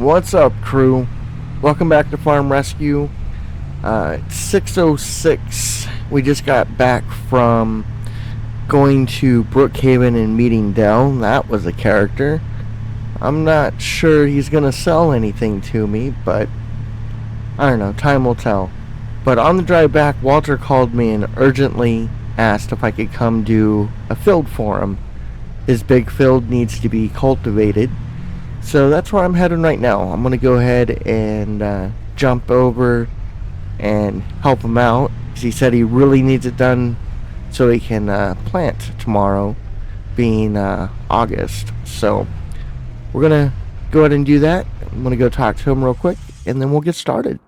What's up, crew? Welcome back to Farm Rescue. It's 6:06. We just got back from going to Brookhaven and meeting Dell. That was a character. I'm not sure he's gonna sell anything to me, but I don't know, time will tell. But on the drive back, Walter called me and urgently asked if I could come do a field for him. His big field needs to be cultivated, so that's where I'm heading right now. I'm gonna go ahead and jump over and help him out, because he said he really needs it done so he can plant tomorrow, being August. So we're gonna go ahead and do that. I'm gonna go talk to him real quick, and then we'll get started.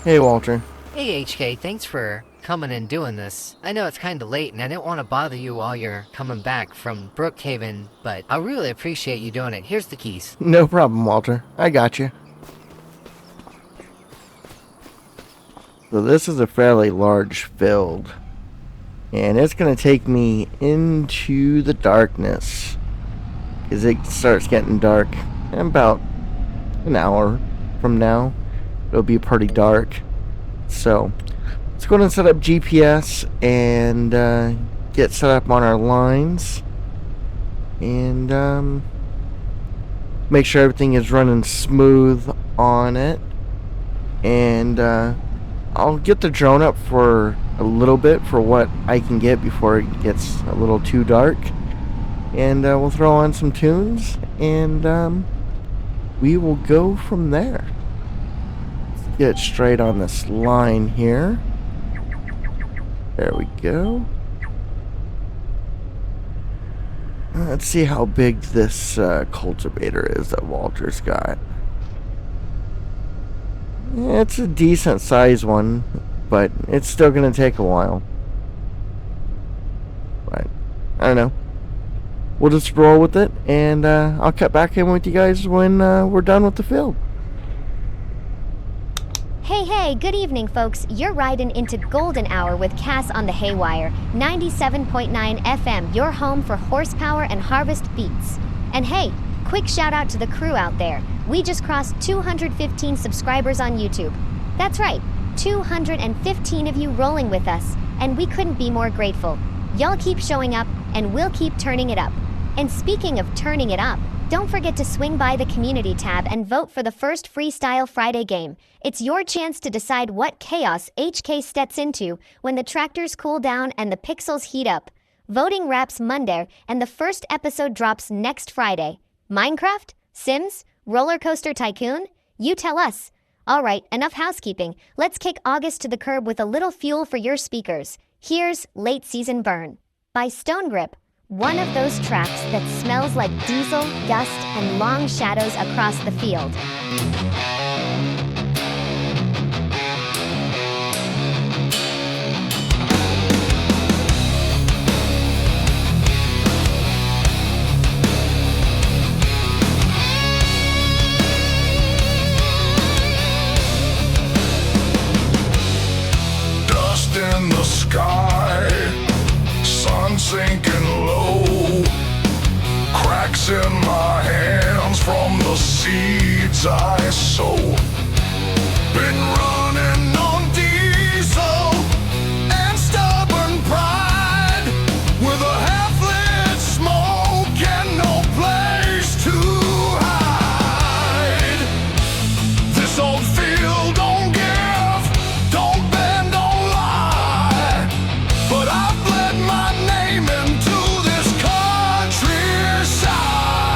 Hey, Walter. Hey, HK, thanks for coming and doing this. I know it's kind of late, and I didn't want to bother you while you're coming back from Brookhaven, but I really appreciate you doing it. Here's the keys. No problem, Walter. I got you. So this is a fairly large field, and it's going to take me into the darkness, because it starts getting dark in about an hour from now. It'll be pretty dark. So let's go ahead and set up GPS and get set up on our lines, and make sure everything is running smooth on it. And I'll get the drone up for a little bit for what I can get before it gets a little too dark, and we'll throw on some tunes, and we will go from there. Get straight on this line here. There we go. Let's see how big this cultivator is that Walter's got. It's a decent size one, but it's still gonna take a while. But I don't know. We'll just roll with it, and I'll cut back in with you guys when we're done with the field. Hey, good evening, folks. You're riding into Golden Hour with Cass on the Haywire, 97.9 FM, your home for horsepower and harvest beats. And hey, quick shout out to the crew out there. We just crossed 215 subscribers on YouTube. That's right, 215 of you rolling with us, and we couldn't be more grateful. Y'all keep showing up, and we'll keep turning it up. And speaking of turning it up, don't forget to swing by the community tab and vote for the first Freestyle Friday game. It's your chance to decide what chaos HK steps into when the tractors cool down and the pixels heat up. Voting wraps Monday, and the first episode drops next Friday. Minecraft? Sims? Roller Coaster Tycoon? You tell us. All right, enough housekeeping. Let's kick August to the curb with a little fuel for your speakers. Here's Late Season Burn by Stone Grip. One of those tracks that smells like diesel, dust, and long shadows across the field. Dust in the sky, sun sinking low, cracks in my hands from the seeds I sow. Been running on diesel and stubborn pride, with a half-lit smoke and no place to hide. This old field don't give, don't bend, don't lie, but I've bled my name into this countryside.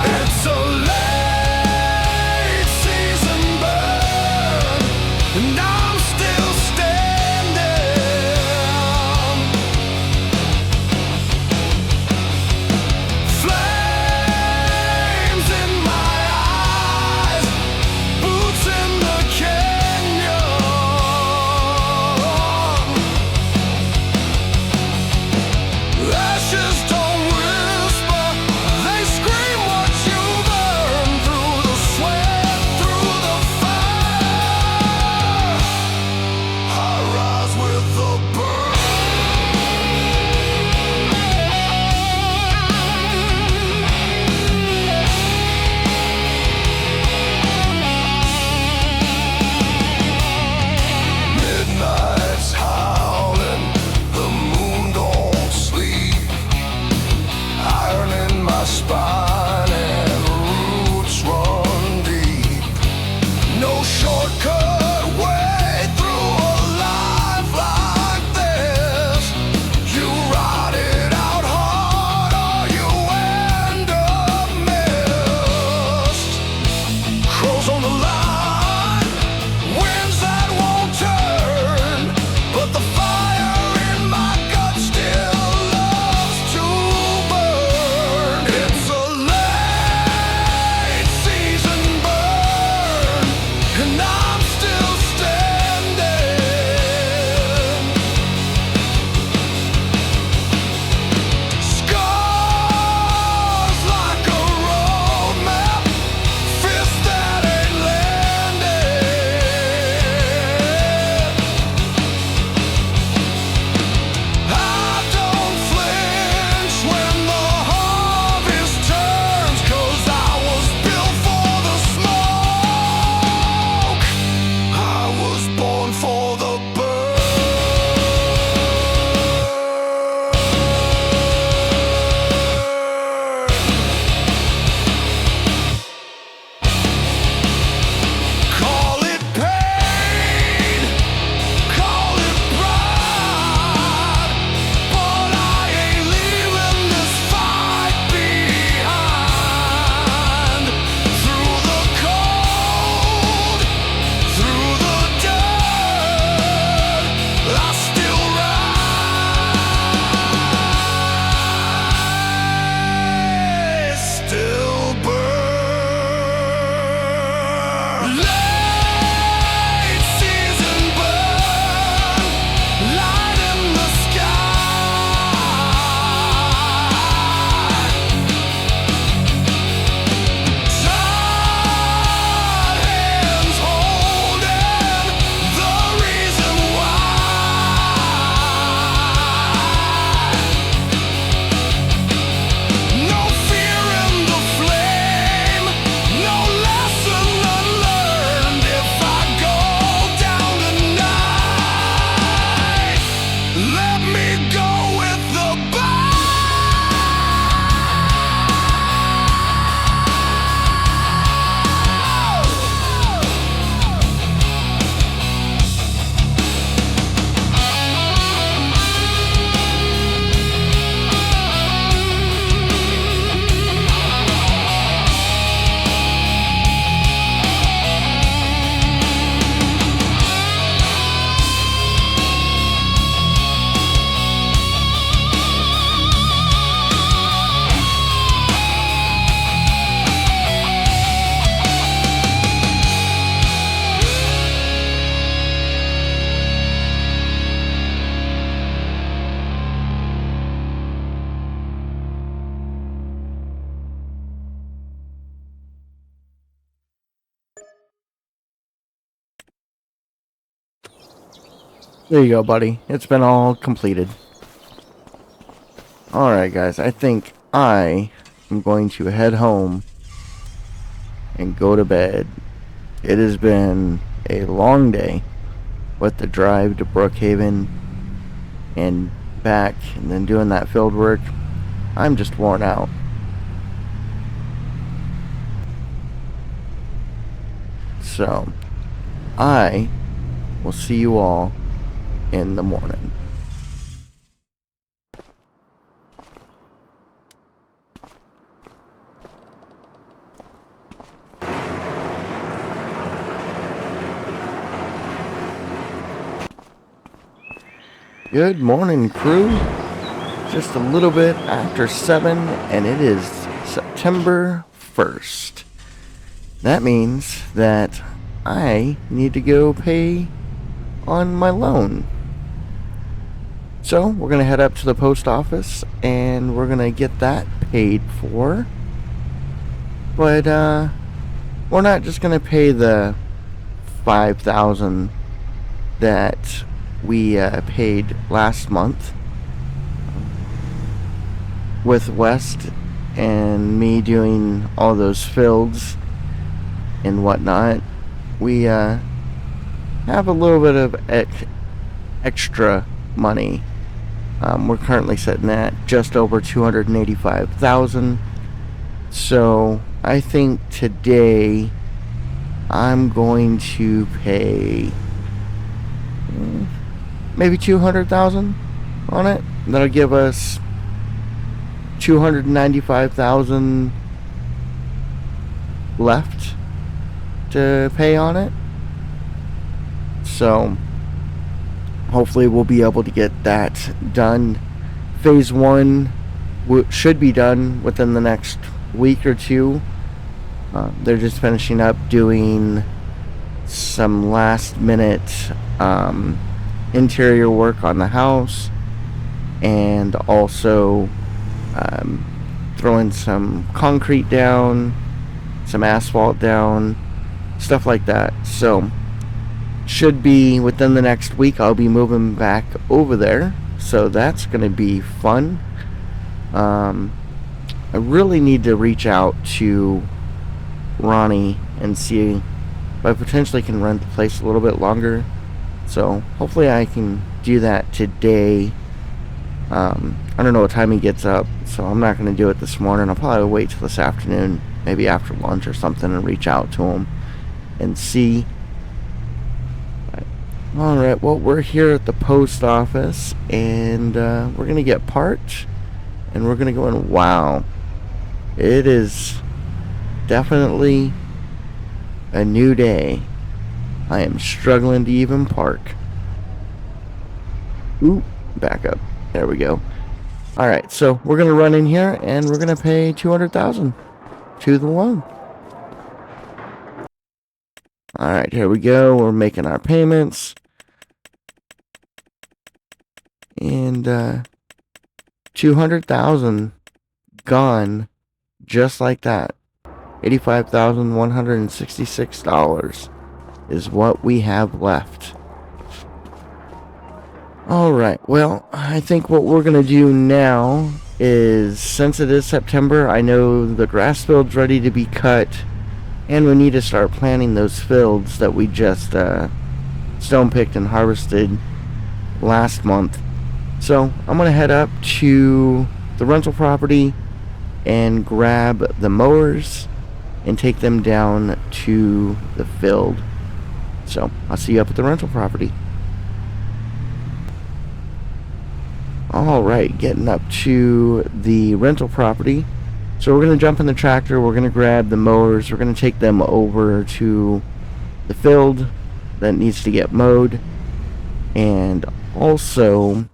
It's a late season burn. There you go, buddy. It's been all completed. Alright, guys. I think I am going to head home and go to bed. It has been a long day with the drive to Brookhaven and back, and then doing that field work. I'm just worn out. So, I will see you all in the morning. Good morning, crew. Just a little bit after 7, and it is September 1st. That means that I need to go pay on my loan. So we're going to head up to the post office and we're going to get that paid for. But we're not just going to pay the $5,000 that we paid last month with West and me doing all those fields and whatnot. We have a little bit of extra money. We're currently sitting at just over $285,000. So I think today I'm going to pay maybe $200,000 on it. That'll give us $295,000 left to pay on it. So hopefully we'll be able to get that done. Phase 1 should be done within the next week or two. They're just finishing up doing some last minute interior work on the house, and also throwing some concrete down, some asphalt down, stuff like that. So should be within the next week I'll be moving back over there, so that's gonna be fun. I really need to reach out to Ronnie and see if I potentially can rent the place a little bit longer. So hopefully I can do that today. I don't know what time he gets up, so I'm not going to do it this morning. I'll probably wait till this afternoon, maybe after lunch or something, and reach out to him and see. Alright, well, we're here at the post office, and we're going to get parked, and we're going to go in. Wow, it is definitely a new day. I am struggling to even park. Ooh, back up. There we go. Alright, so we're going to run in here and we're going to pay $200,000 to the loan. Alright, here we go. We're making our payments. And $200,000 gone just like that. $85,166 is what we have left. Alright, well, I think what we're going to do now is, since it is September, I know the grass field's ready to be cut, and we need to start planting those fields that we just stone picked and harvested last month. So I'm going to head up to the rental property and grab the mowers and take them down to the field. So I'll see you up at the rental property. Alright, getting up to the rental property. So we're going to jump in the tractor, we're going to grab the mowers, we're going to take them over to the field that needs to get mowed. And also,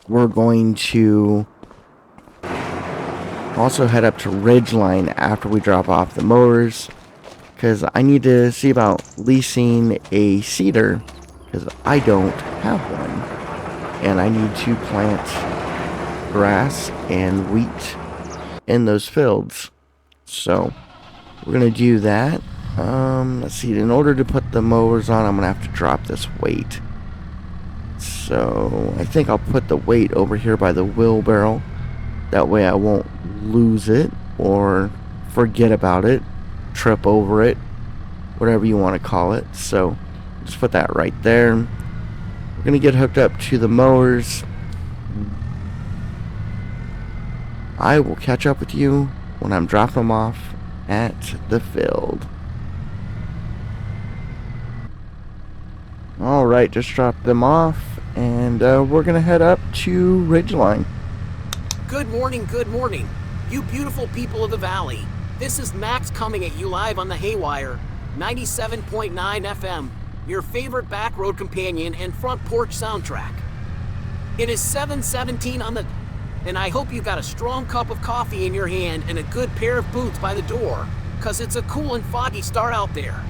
we're going to also head up to RidgeLine after we drop off the mowers, because I need to see about leasing a seeder, because I don't have one, and I need to plant grass and wheat in those fields. So we're gonna do that. Let's see, in order to put the mowers on, I'm gonna have to drop this weight. So I think I'll put the weight over here by the wheelbarrow. That way I won't lose it or forget about it, trip over it, whatever you want to call it. So just put that right there. We're going to get hooked up to the mowers. I will catch up with you when I'm dropping them off at the field. Alright, just dropped them off, and we're going to head up to RidgeLine. Good morning, you beautiful people of the valley. This is Max coming at you live on the Haywire, 97.9 FM, your favorite back road companion and front porch soundtrack. It is 7:17 on the... and I hope you got a strong cup of coffee in your hand and a good pair of boots by the door, cause it's a cool and foggy start out there.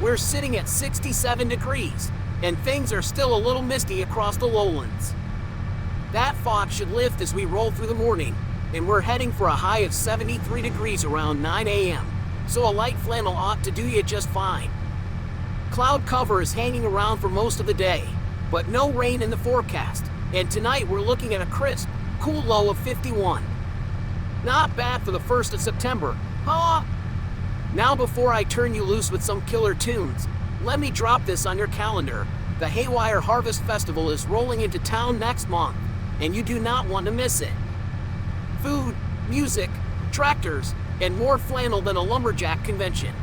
We're sitting at 67 degrees, and things are still a little misty across the lowlands. That fog should lift as we roll through the morning, and we're heading for a high of 73 degrees around 9 a.m., so a light flannel ought to do you just fine. Cloud cover is hanging around for most of the day, but no rain in the forecast, and tonight we're looking at a crisp, cool low of 51. Not bad for the 1st of September, huh? Now before I turn you loose with some killer tunes, let me drop this on your calendar. The Haywire Harvest Festival is rolling into town next month, and you do not want to miss it. Food, music, tractors, and more flannel than a lumberjack convention.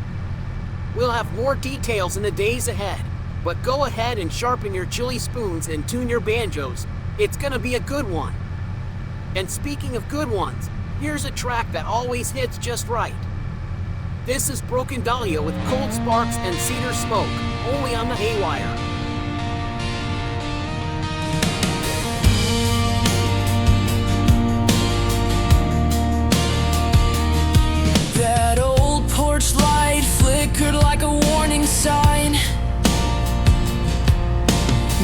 We'll have more details in the days ahead, but go ahead and sharpen your chili spoons and tune your banjos. It's gonna be a good one. And speaking of good ones, here's a track that always hits just right. This is Broken Dahlia with Cold Sparks and Cedar Smoke, only on the Haywire. That old porch light flickered like a warning sign.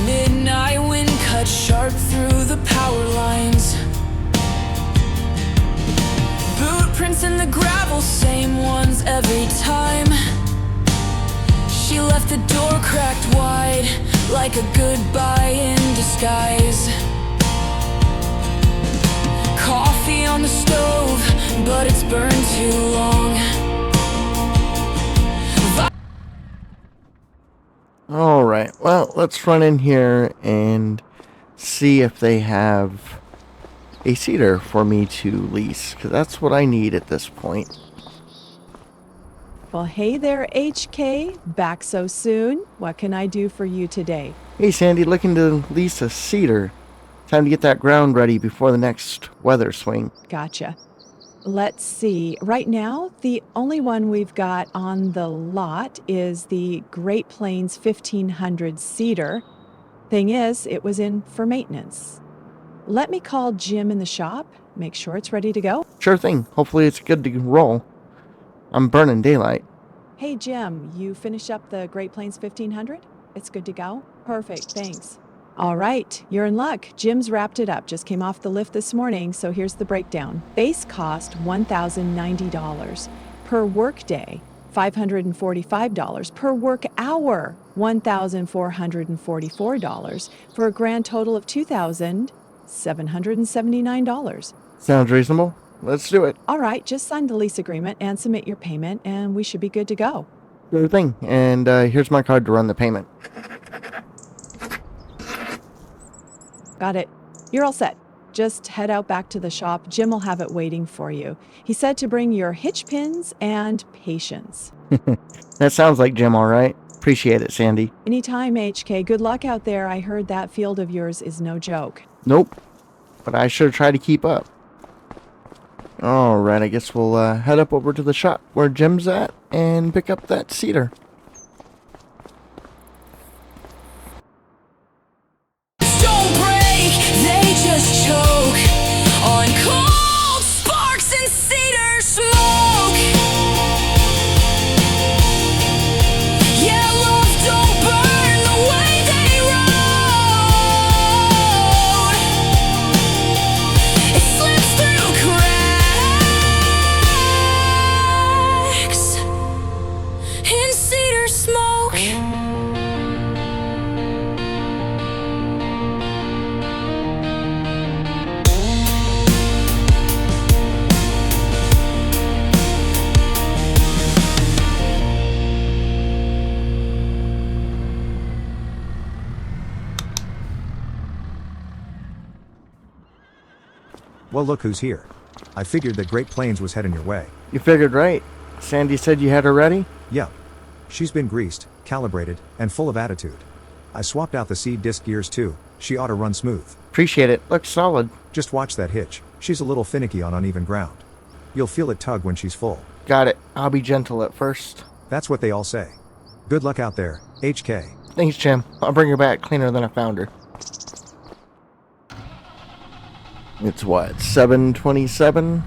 Midnight wind cut sharp through the power lines. Boot prints in the gravel, same ones every time. She left the door cracked wide, like a goodbye in disguise. Coffee on the stove, but it's burned too long. Alright, well, let's run in here and see if they have a cedar for me to lease, because that's what I need at this point. Well, hey there, HK. Back so soon. What can I do for you today? Hey Sandy, looking to lease a cedar. Time to get that ground ready before the next weather swing. Gotcha. Let's see. Right now, the only one we've got on the lot is the Great Plains 1500 cedar. Thing is, it was in for maintenance. Let me call Jim in the shop, make sure it's ready to go. Sure thing. Hopefully it's good to roll. I'm burning daylight. Hey Jim, you finish up the Great Plains 1500? It's good to go? Perfect, thanks. All right, you're in luck. Jim's wrapped it up. Just came off the lift this morning, so here's the breakdown. Base cost $1,090. Per work day, $545. Per work hour, $1,444. For a grand total of $2,779. Sounds reasonable. Let's do it. All right, just sign the lease agreement and submit your payment, and we should be good to go. Sure thing. And here's my card to run the payment. Got it. You're all set. Just head out back to the shop. Jim will have it waiting for you. He said to bring your hitch pins and patience. That sounds like Jim, all right. Appreciate it, Sandy. Anytime, HK. Good luck out there. I heard that field of yours is no joke. Nope. But I sure try to keep up. All right, I guess we'll head up over to the shop where Jim's at and pick up that cedar. Don't break, they just choke on cold sparks and cedar smoke. Yeah, love don't burn the way they rode. It slips through cracks in cedar. Well, look who's here. I figured that Great Plains was heading your way. You figured right. Sandy said you had her ready? Yep. She's been greased, calibrated, and full of attitude. I swapped out the seed disc gears too. She ought to run smooth. Appreciate it. Looks solid. Just watch that hitch. She's a little finicky on uneven ground. You'll feel it tug when she's full. Got it. I'll be gentle at first. That's what they all say. Good luck out there, HK. Thanks, Jim. I'll bring her back cleaner than I found her. It's what, 7:27?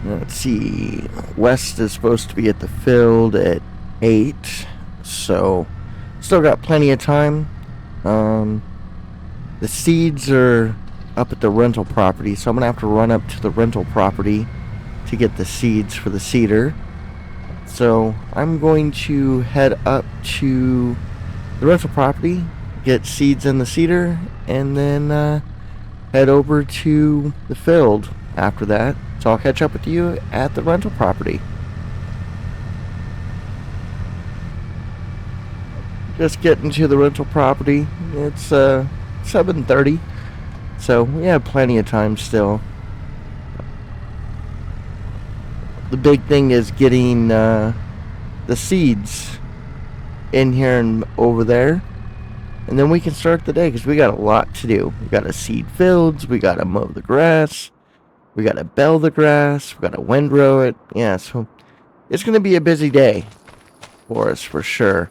Let's see. West is supposed to be at the field at 8, so still got plenty of time. The seeds are up at the rental property, so I'm gonna have to run up to the rental property to get the seeds for the cedar. So I'm going to head up to the rental property, get seeds in the cedar, and then head over to the field after that. So I'll catch up with you at the rental property. Just getting to the rental property. It's 7:30, so we have plenty of time still. The big thing is getting the seeds in here and over there, and then we can start the day, because we got a lot to do. We got to seed fields, we got to mow the grass, we got to bell the grass, we got to windrow it. Yeah, so it's going to be a busy day for us for sure.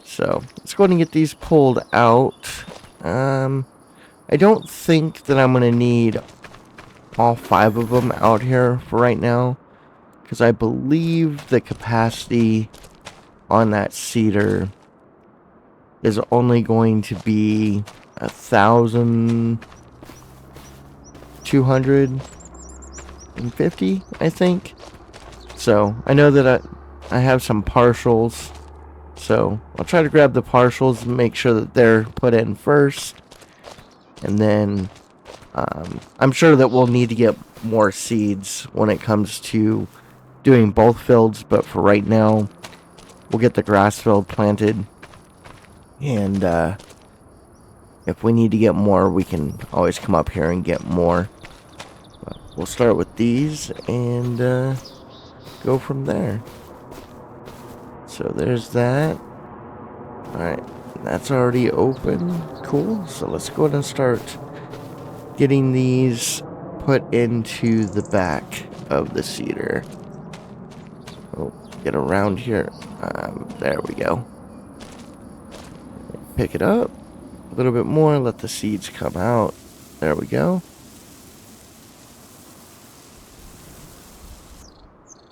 So let's go ahead and get these pulled out. I don't think that I'm going to need all 5 of them out here for right now, because I believe the capacity on that cedar is only going to be 1,250, I think. So I know that I have some partials, so I'll try to grab the partials and make sure that they're put in first, and then I'm sure that we'll need to get more seeds when it comes to doing both fields, but for right now we'll get the grass field planted, and if we need to get more, we can always come up here and get more. But we'll start with these and go from there. So there's that. Alright, that's already open. Cool. So let's go ahead and start getting these put into the back of the cedar. Oh, get around here. There we go. Pick it up a little bit more, let the seeds come out. There we go.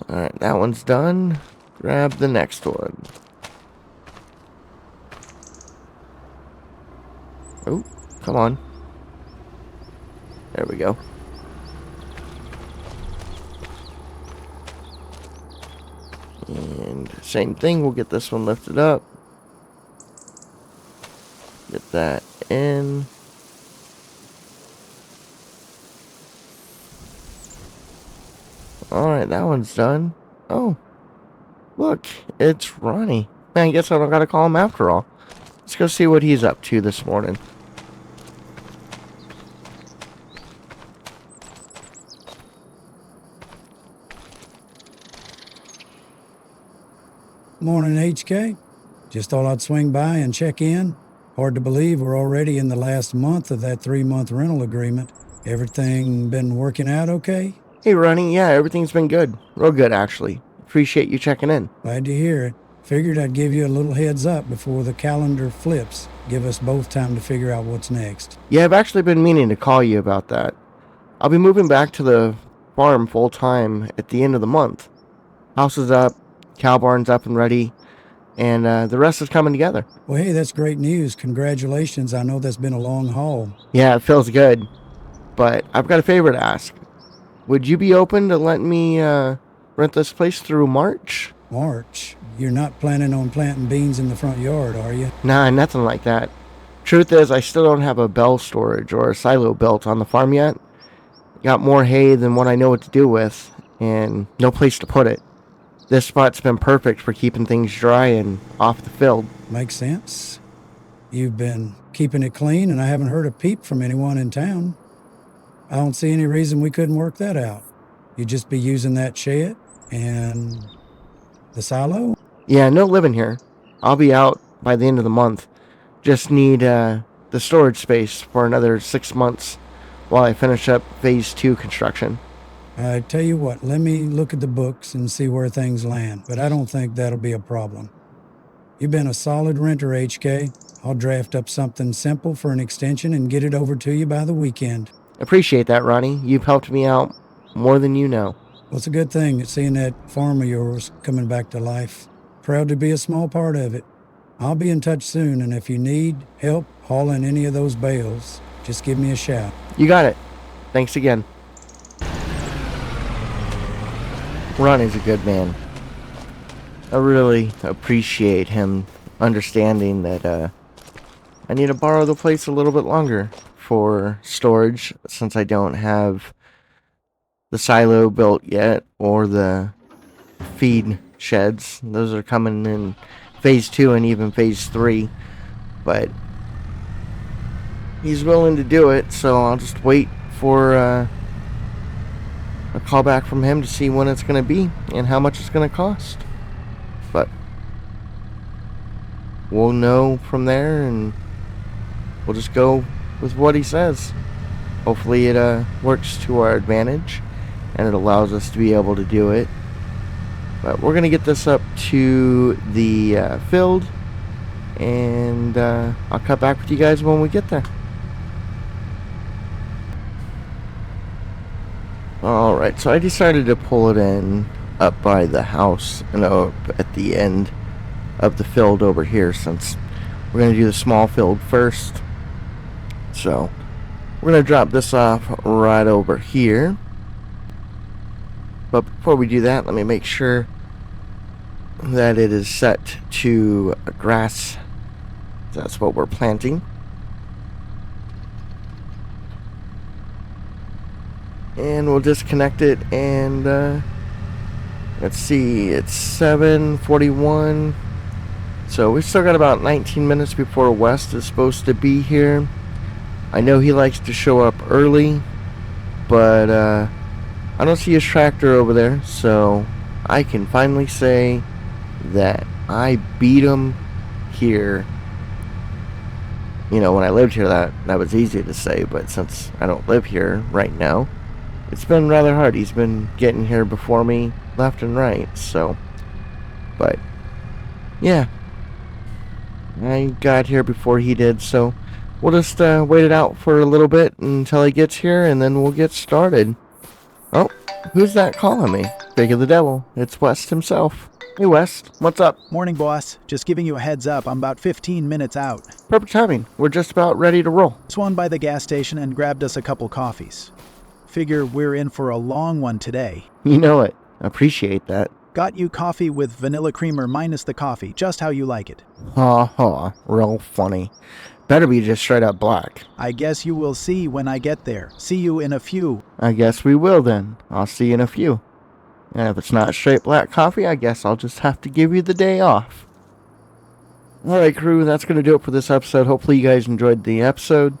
Alright, that one's done. Grab the next one. Oh, come on. There we go. And same thing, we'll get this one lifted up. Get that in. Alright, that one's done. Oh, look, it's Ronnie. Man, I guess I don't gotta call him after all. Let's go see what he's up to this morning. Morning, HK. Just thought I'd swing by and check in. Hard to believe we're already in the last month of that 3-month rental agreement. Everything been working out okay? Hey, Ronnie. Yeah, everything's been good. Real good, actually. Appreciate you checking in. Glad to hear it. Figured I'd give you a little heads up before the calendar flips. Give us both time to figure out what's next. Yeah, I've actually been meaning to call you about that. I'll be moving back to the farm full-time at the end of the month. House is up, cow barn's up and ready, and the rest is coming together. Well, hey, that's great news. Congratulations. I know that's been a long haul. Yeah, it feels good. But I've got a favor to ask. Would you be open to letting me rent this place through March? March? You're not planning on planting beans in the front yard, are you? Nah, nothing like that. Truth is, I still don't have a bell storage or a silo built on the farm yet. Got more hay than what I know what to do with, and no place to put it. This spot's been perfect for keeping things dry and off the field. Makes sense. You've been keeping it clean, and I haven't heard a peep from anyone in town. I don't see any reason we couldn't work that out. You'd just be using that shed and the silo? Yeah, no living here. I'll be out by the end of the month. Just need the storage space for another 6 months while I finish up Phase 2 construction. I tell you what, let me look at the books and see where things land, but I don't think that'll be a problem. You've been a solid renter, HK. I'll draft up something simple for an extension and get it over to you by the weekend. Appreciate that, Ronnie. You've helped me out more than you know. Well, it's a good thing seeing that farm of yours coming back to life. Proud to be a small part of it. I'll be in touch soon, and if you need help hauling any of those bales, just give me a shout. You got it. Thanks again. Ronnie's a good man. I really appreciate him understanding that I need to borrow the place a little bit longer for storage, since I don't have the silo built yet or the feed sheds. Those are coming in Phase 2 and even Phase 3, but he's willing to do it, so I'll just wait for a call back from him to see when it's going to be and how much it's going to cost. But we'll know from there, and we'll just go with what he says. Hopefully it works to our advantage and it allows us to be able to do it. But we're going to get this up to the field, and I'll cut back with you guys when we get there. Alright, so I decided to pull it in up by the house and up at the end of the field over here, since we're going to do the small field first. So we're going to drop this off right over here. But before we do that, let me make sure that it is set to grass. That's what we're planting. And we'll disconnect it, and let's see, it's 7:41. So we've still got about 19 minutes before West is supposed to be here. I know he likes to show up early, but I don't see his tractor over there, so I can finally say that I beat him here. You know, when I lived here, that was easy to say, but since I don't live here right now, it's been rather hard. He's been getting here before me left and right, so. But yeah, I got here before he did, so we'll just wait it out for a little bit until he gets here, and then we'll get started. Oh, who's that calling me? Big of the devil. It's West himself. Hey West, what's up? Morning, boss. Just giving you a heads up, I'm about 15 minutes out. Perfect timing. We're just about ready to roll. Swung by the gas station and grabbed us a couple coffees. Figure we're in for a long one today. You know it. Appreciate that. Got you coffee with vanilla creamer minus the coffee, just how you like it. Ha ha, real funny. Better be just straight up black. I guess you will see when I get there. See you in a few. I guess we will then. I'll see you in a few. And if it's not straight black coffee, I guess I'll just have to give you the day off. Alright crew, that's going to do it for this episode. Hopefully you guys enjoyed the episode.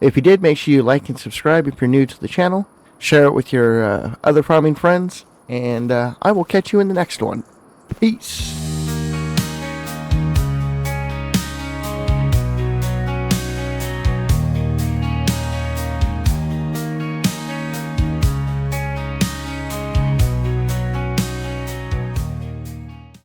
If you did, make sure you like and subscribe if you're new to the channel. Share it with your other farming friends. And I will catch you in the next one. Peace.